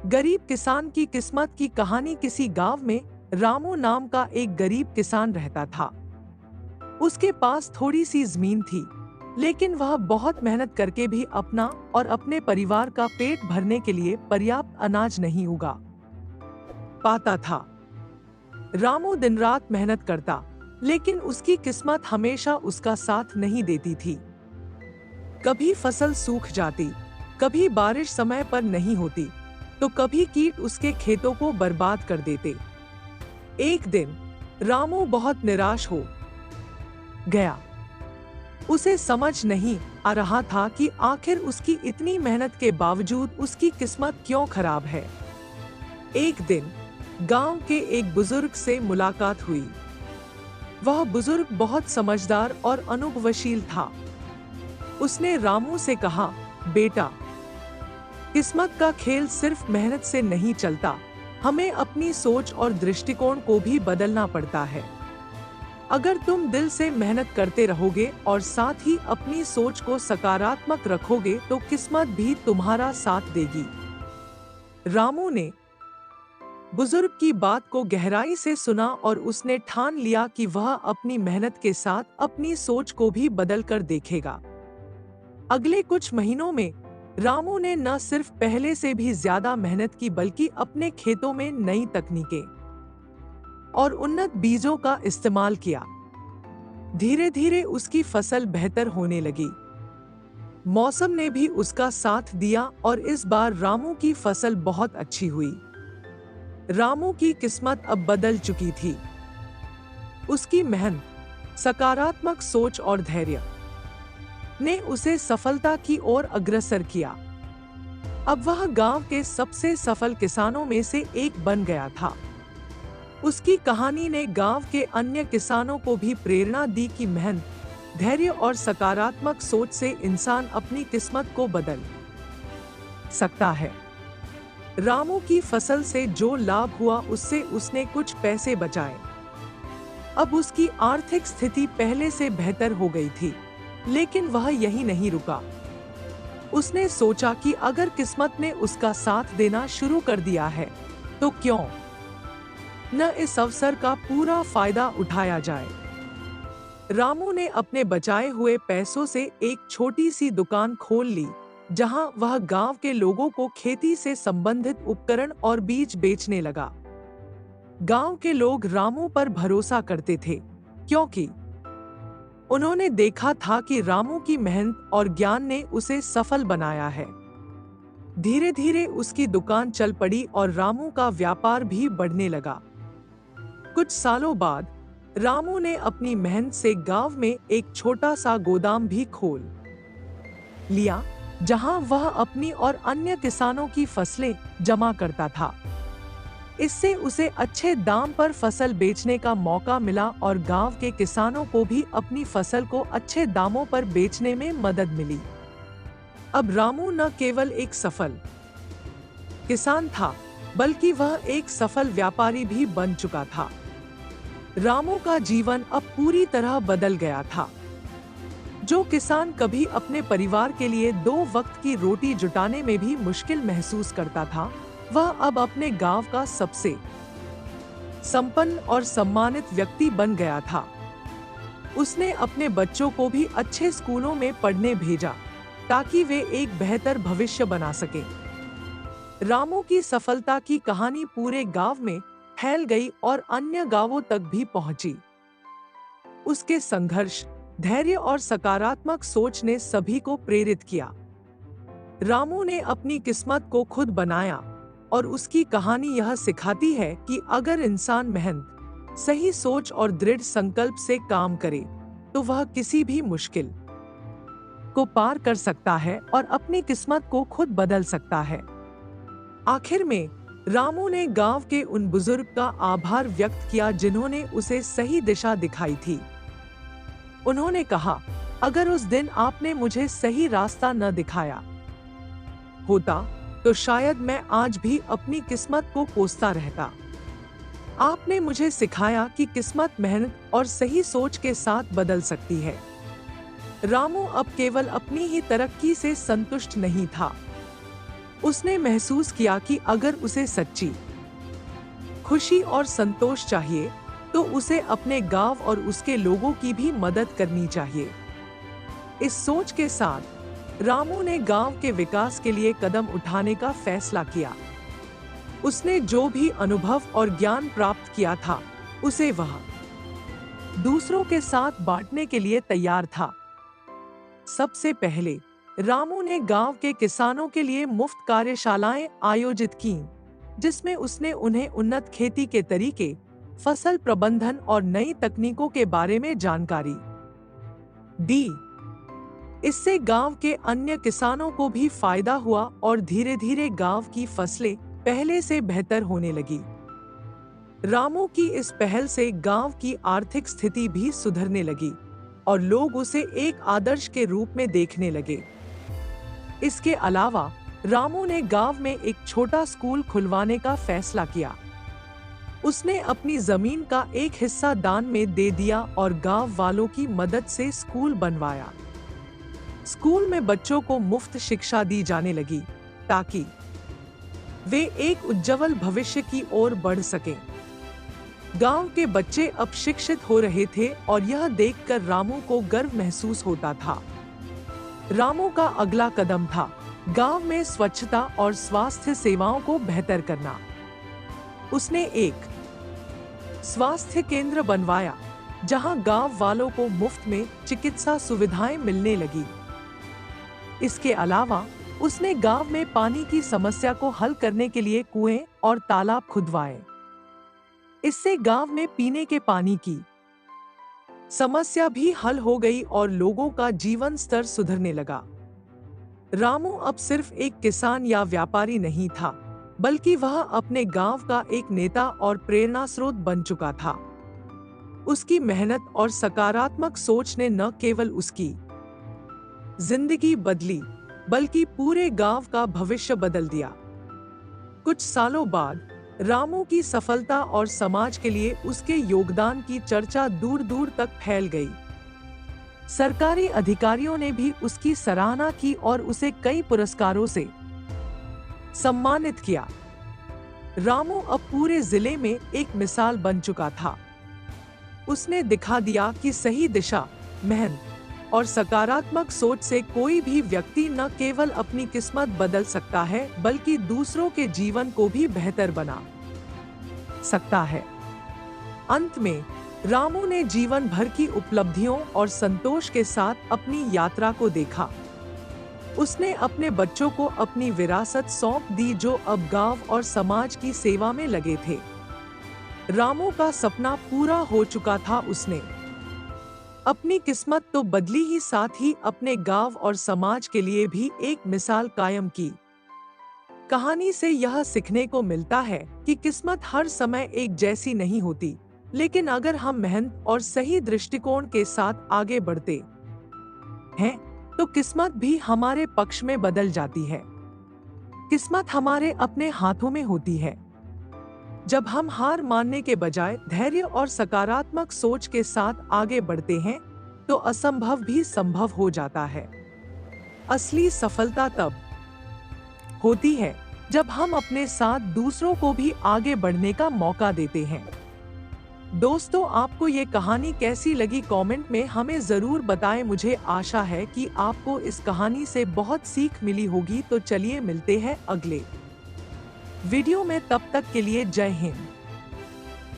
गरीब किसान की किस्मत की कहानी। किसी गांव में रामू नाम का एक गरीब किसान रहता था। उसके पास थोड़ी सी जमीन थी, लेकिन वह बहुत मेहनत करके भी अपना और अपने परिवार का पेट भरने के लिए पर्याप्त अनाज नहीं उगा पाता था। रामू दिन रात मेहनत करता, लेकिन उसकी किस्मत हमेशा उसका साथ नहीं देती थी। कभी फसल सूख जाती, कभी बारिश समय पर नहीं होती, तो कभी कीट उसके खेतों को बर्बाद कर देते। एक दिन रामू बहुत निराश हो गया। उसे समझ नहीं आ रहा था कि आखिर उसकी इतनी मेहनत के बावजूद उसकी किस्मत क्यों खराब है। एक दिन गांव के एक बुजुर्ग से मुलाकात हुई। वह बुजुर्ग बहुत समझदार और अनुभवशील था। उसने रामू से कहा, बेटा, किस्मत का खेल सिर्फ मेहनत से नहीं चलता, हमें अपनी सोच और दृष्टिकोण को भी बदलना पड़ता है। अगर तुम दिल से मेहनत करते रहोगे और साथ ही अपनी सोच को सकारात्मक रखोगे तो किस्मत भी तुम्हारा साथ देगी। रामू ने बुजुर्ग की बात को गहराई से सुना और उसने ठान लिया कि वह अपनी मेहनत के साथ अपनी सोच को भी बदल कर देखेगा। अगले कुछ महीनों में रामू ने न सिर्फ पहले से भी ज्यादा मेहनत की, बल्कि अपने खेतों में नई तकनीकें और उन्नत बीजों का इस्तेमाल किया। धीरे धीरे उसकी फसल बेहतर होने लगी। मौसम ने भी उसका साथ दिया और इस बार रामू की फसल बहुत अच्छी हुई। रामू की किस्मत अब बदल चुकी थी। उसकी मेहनत, सकारात्मक सोच और धैर्य ने उसे सफलता की ओर अग्रसर किया। अब वह गांव के सबसे सफल किसानों में से एक बन गया था। उसकी कहानी ने गांव के अन्य किसानों को भी प्रेरणा दी कि मेहनत, धैर्य और सकारात्मक सोच से इंसान अपनी किस्मत को बदल सकता है। रामू की फसल से जो लाभ हुआ उससे उसने कुछ पैसे बचाए। अब उसकी आर्थिक स्थिति पहले से बेहतर हो गई थी, लेकिन वह यही नहीं रुका। उसने सोचा कि अगर किस्मत ने उसका साथ देना शुरू कर दिया है, तो क्यों न इस अवसर का पूरा फायदा उठाया जाए। रामू ने अपने बचाए हुए पैसों से एक छोटी सी दुकान खोल ली, जहां वह गांव के लोगों को खेती से संबंधित उपकरण और बीज बेचने लगा। गांव के लोग रामू पर भरोसा करते थे, क्योंकि उन्होंने देखा था कि रामू की मेहनत और ज्ञान ने उसे सफल बनाया है। धीरे धीरे उसकी दुकान चल पड़ी और रामू का व्यापार भी बढ़ने लगा। कुछ सालों बाद रामू ने अपनी मेहनत से गांव में एक छोटा सा गोदाम भी खोल लिया, जहां वह अपनी और अन्य किसानों की फसलें जमा करता था। इससे उसे अच्छे दाम पर फसल बेचने का मौका मिला और गांव के किसानों को भी अपनी फसल को अच्छे दामों पर बेचने में मदद मिली। अब रामू न केवल एक सफल किसान था, बल्कि वह एक सफल व्यापारी भी बन चुका था। रामू का जीवन अब पूरी तरह बदल गया था। जो किसान कभी अपने परिवार के लिए 2 वक्त की रोटी जुटाने में भी मुश्किल महसूस करता था, वह अब अपने गांव का सबसे संपन्न और सम्मानित व्यक्ति बन गया था। उसने अपने बच्चों को भी अच्छे स्कूलों में पढ़ने भेजा, ताकि वे एक बेहतर भविष्य बना सकें। रामू की सफलता की कहानी पूरे गांव में फैल गई और अन्य गांवों तक भी पहुंची। उसके संघर्ष, धैर्य और सकारात्मक सोच ने सभी को प्रेरित किया। रामू ने अपनी किस्मत को खुद बनाया और उसकी कहानी यह सिखाती है कि अगर इंसान मेहनत, सही सोच और दृढ़ संकल्प से काम करे, तो वह किसी भी मुश्किल को पार कर सकता है और अपनी किस्मत को खुद बदल सकता है। आखिर में रामू ने गांव के उन बुजुर्ग का आभार व्यक्त किया जिन्होंने उसे सही दिशा दिखाई थी। उन्होंने कहा, अगर उस दिन आपने मुझे सही रास्ता न दिखाया होता, तो शायद मैं आज भी अपनी किस्मत को कोसता रहता। आपने मुझे सिखाया कि किस्मत मेहनत और सही सोच के साथ बदल सकती है। रामू अब केवल अपनी ही तरक्की से संतुष्ट नहीं था, उसने महसूस किया कि अगर उसे सच्ची खुशी और संतोष चाहिए तो उसे अपने गांव और उसके लोगों की भी मदद करनी चाहिए। इस सोच के साथ रामू ने गांव के विकास के लिए कदम उठाने का फैसला किया। उसने जो भी अनुभव और ज्ञान प्राप्त किया था उसे वह दूसरों के साथ बांटने के लिए तैयार था। सबसे पहले रामू ने गांव के किसानों के लिए मुफ्त कार्यशालाएं आयोजित कीं, जिसमें उसने उन्हें उन्नत खेती के तरीके, फसल प्रबंधन और नई तकनीकों के बारे में जानकारी दी। इससे गांव के अन्य किसानों को भी फायदा हुआ और धीरे-धीरे गांव की फसलें पहले से बेहतर होने लगी। रामू की इस पहल से गांव की आर्थिक स्थिति भी सुधरने लगी और लोग उसे एक आदर्श के रूप में देखने लगे। इसके अलावा रामू ने गांव में एक छोटा स्कूल खुलवाने का फैसला किया। उसने अपनी जमीन का एक हिस्सा दान में दे दिया और गांव वालों की मदद से स्कूल बनवाया। स्कूल में बच्चों को मुफ्त शिक्षा दी जाने लगी ताकि वे एक उज्जवल भविष्य की ओर बढ़ सकें। गांव के बच्चे अब शिक्षित हो रहे थे और यह देखकर रामू को गर्व महसूस होता था। रामू का अगला कदम था गांव में स्वच्छता और स्वास्थ्य सेवाओं को बेहतर करना। उसने एक स्वास्थ्य केंद्र बनवाया जहां गांव वालों को मुफ्त में चिकित्सा सुविधाएं मिलने लगी। इसके अलावा उसने गांव में पानी की समस्या को हल करने के लिए कुएं और तालाब खुदवाए। इससे गांव में पीने के पानी की समस्या भी हल हो गई और लोगों का जीवन स्तर सुधरने लगा। रामू अब सिर्फ एक किसान या व्यापारी नहीं था, बल्कि वह अपने गांव का एक नेता और प्रेरणा स्रोत बन चुका था। उसकी मेहनत और सकारात्मक सोच ने न केवल उसकी जिंदगी बदली, बल्कि पूरे गांव का भविष्य बदल दिया। कुछ सालों बाद रामू की सफलता और समाज के लिए उसके योगदान की चर्चा दूर दूर तक फैल गई। सरकारी अधिकारियों ने भी उसकी सराहना की और उसे कई पुरस्कारों से सम्मानित किया। रामू अब पूरे जिले में एक मिसाल बन चुका था। उसने दिखा दिया कि सही दिशा, मेहनत और सकारात्मक सोच से कोई भी व्यक्ति न केवल अपनी किस्मत बदल सकता है, बल्कि दूसरों के जीवन को भी बेहतर बना सकता है। अंत में रामू ने जीवन भर की उपलब्धियों और संतोष के साथ अपनी यात्रा को देखा। उसने अपने बच्चों को अपनी विरासत सौंप दी, जो अब गांव और समाज की सेवा में लगे थे। रामू का सपना पूरा हो चुका था। उसने अपनी किस्मत तो बदली ही, साथ ही अपने गांव और समाज के लिए भी एक मिसाल कायम की। कहानी से यह सीखने को मिलता है कि किस्मत हर समय एक जैसी नहीं होती, लेकिन अगर हम मेहनत और सही दृष्टिकोण के साथ आगे बढ़ते हैं तो किस्मत भी हमारे पक्ष में बदल जाती है। किस्मत हमारे अपने हाथों में होती है। जब हम हार मानने के बजाय धैर्य और सकारात्मक सोच के साथ आगे बढ़ते हैं तो असंभव भी संभव हो जाता है। असली सफलता तब होती है जब हम अपने साथ दूसरों को भी आगे बढ़ने का मौका देते हैं। दोस्तों, आपको ये कहानी कैसी लगी कमेंट में हमें जरूर बताएं। मुझे आशा है कि आपको इस कहानी से बहुत सीख मिली होगी। तो चलिए मिलते हैं अगले वीडियो में, तब तक के लिए जय हिंद।